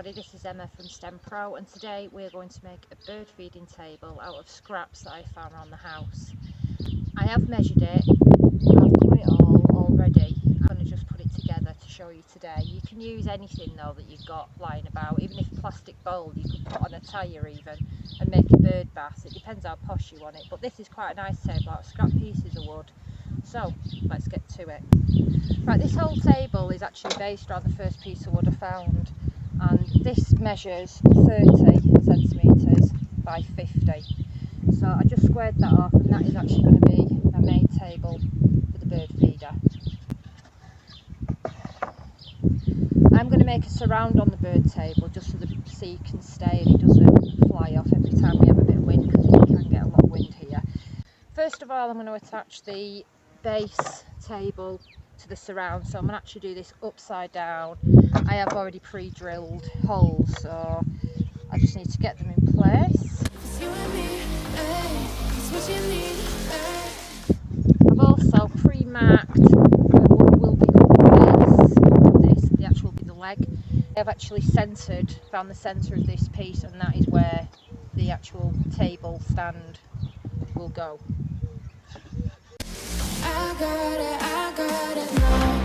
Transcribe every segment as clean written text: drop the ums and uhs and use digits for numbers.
everybody, this is Emma from STEM Pro, and today we're going to make a bird feeding table out of scraps that I found around the house. I have measured it, I've cut it all already. I'm going to just put it together to show you today. You can use anything though that you've got lying about, even if plastic bowl you could put on a tyre even and make a bird bath. It depends how posh you want it, but this is quite a nice table out of scrap pieces of wood. So let's get to it. Right, this whole table is actually based on the first piece of wood I found, and this measures 30 centimetres by 50. So I just squared that off, and that is actually going to be a main table for the bird feeder. I'm going to make a surround on the bird table just so the seed can stay and it doesn't fly off every time we have a bit of wind, because we can get a lot of wind here. First of all, I'm going to attach the base table to the surround, so I'm going to actually do this upside down. I have already pre-drilled holes, so I just need to get them in place. I've also pre-marked what will become the base of this, the actual the leg. I've actually found the centre of this piece, and that is where the actual table stand will go. I got it now.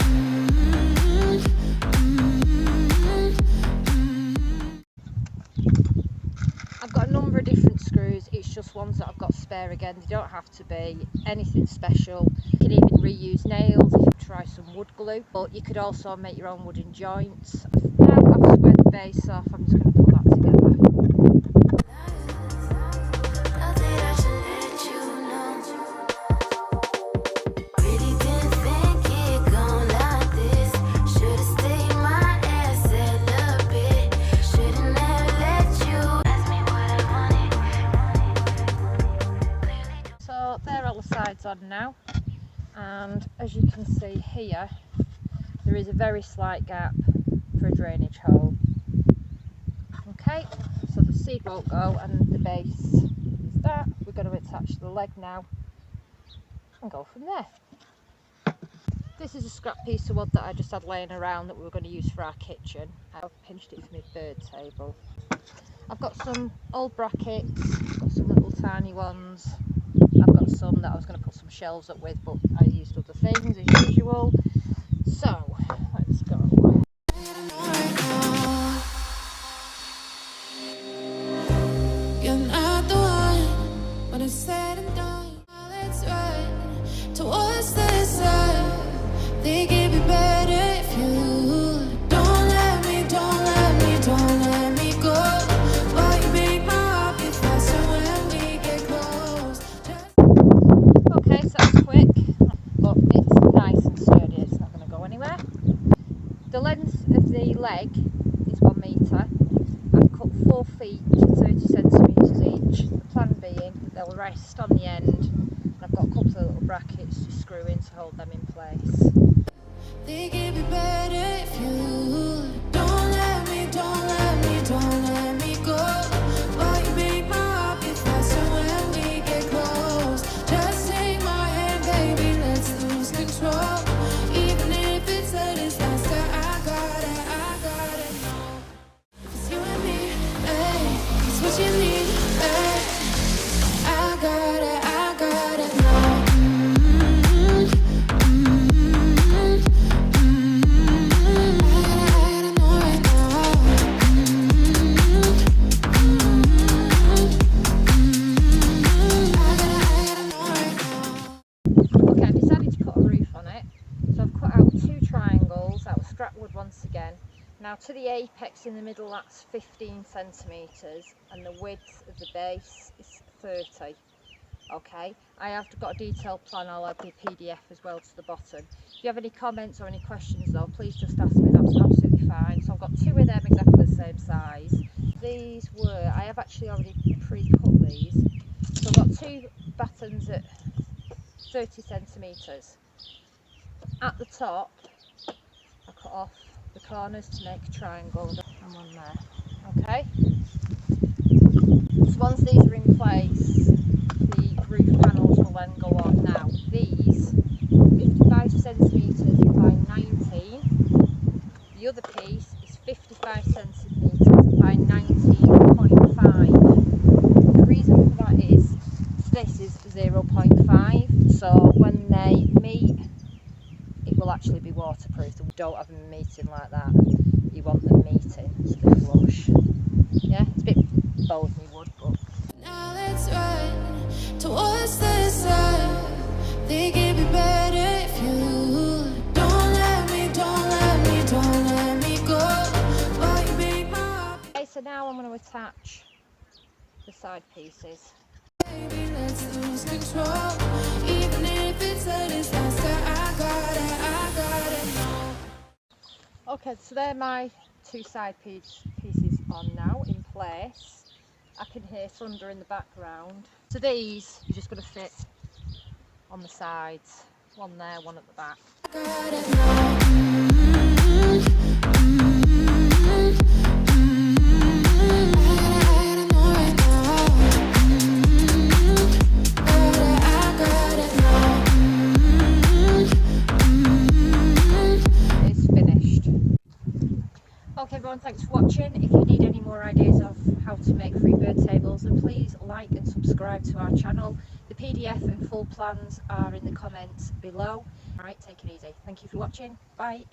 I've got a number of different screws, it's just ones that I've got spare again. They don't have to be anything special. You can even reuse nails if you try some wood glue, but you could also make your own wooden joints. Now I've squared the base off, I'm just going to put that together. There are all the sides on now, and as you can see here, there is a very slight gap for a drainage hole. Okay, so the seed won't go, and the base is that. We're going to attach the leg now and go from there. This is a scrap piece of wood that I just had laying around that we were going to use for our kitchen. I've pinched it for my bird table. I've got some old brackets, I've got some little tiny ones. I've got some that I was going to put some shelves up with, but I used other things as usual. So let's go. You're not the one when it's said and done. Let's run towards the sun. Think it'd be better if you don't let me go. Why you make my heart beat faster when we get close? Okay, so that's quick, but it's nice and sturdy, it's not going to go anywhere. The length of the leg is 1 metre. I've cut 4 feet to 30 centimetres each. The plan being they'll rest on the end, and I've got a couple of little brackets to screw in to hold them in place. Think it'd be better if you don't let me go. Why you make my heart beat faster when we get close? Just take my hand, baby, let's lose control. Even if it's a disaster, I got it now. It's you and me, hey, it's what you need, hey. I got it now. Scrap wood once again. Now to the apex in the middle, that's 15 centimetres, and the width of the base is 30. Okay, I have got a detailed plan. I'll add the PDF as well to the bottom. If you have any comments or any questions though, please just ask me, that's absolutely fine. So I've got 2 of them exactly the same size. These were, I have actually already pre-cut these, so I've got 2 battens at 30 centimetres. At the top I cut off the corners to make a triangle, and one there. Okay, so once these are in place, the roof panels will then go on. Now these 55 centimetres by 19, the other piece is 55 centimetres actually be waterproof. We don't have them meeting like that. You want them meeting so they're flush. Yeah, it's a bit bold me wood, but Now let's run towards the sun. Think it'd be better if you don't let me go. Oh, you make my heart beat. okay, so now I'm going to attach the side pieces. Baby, let's lose control. Even if it's a disaster, I got it now. Okay, so they're my two side pieces on now in place. I can hear thunder in the background. So these you're just going to fit on the sides, one there, one at the back. Got it now. I know right now. I got it now. It's finished. Okay everyone, thanks for watching. If you need any more ideas of how to make free bird tables, then please like and subscribe to our channel. The PDF and full plans are in the comments below. Alright, take it easy. Thank you for watching. Bye.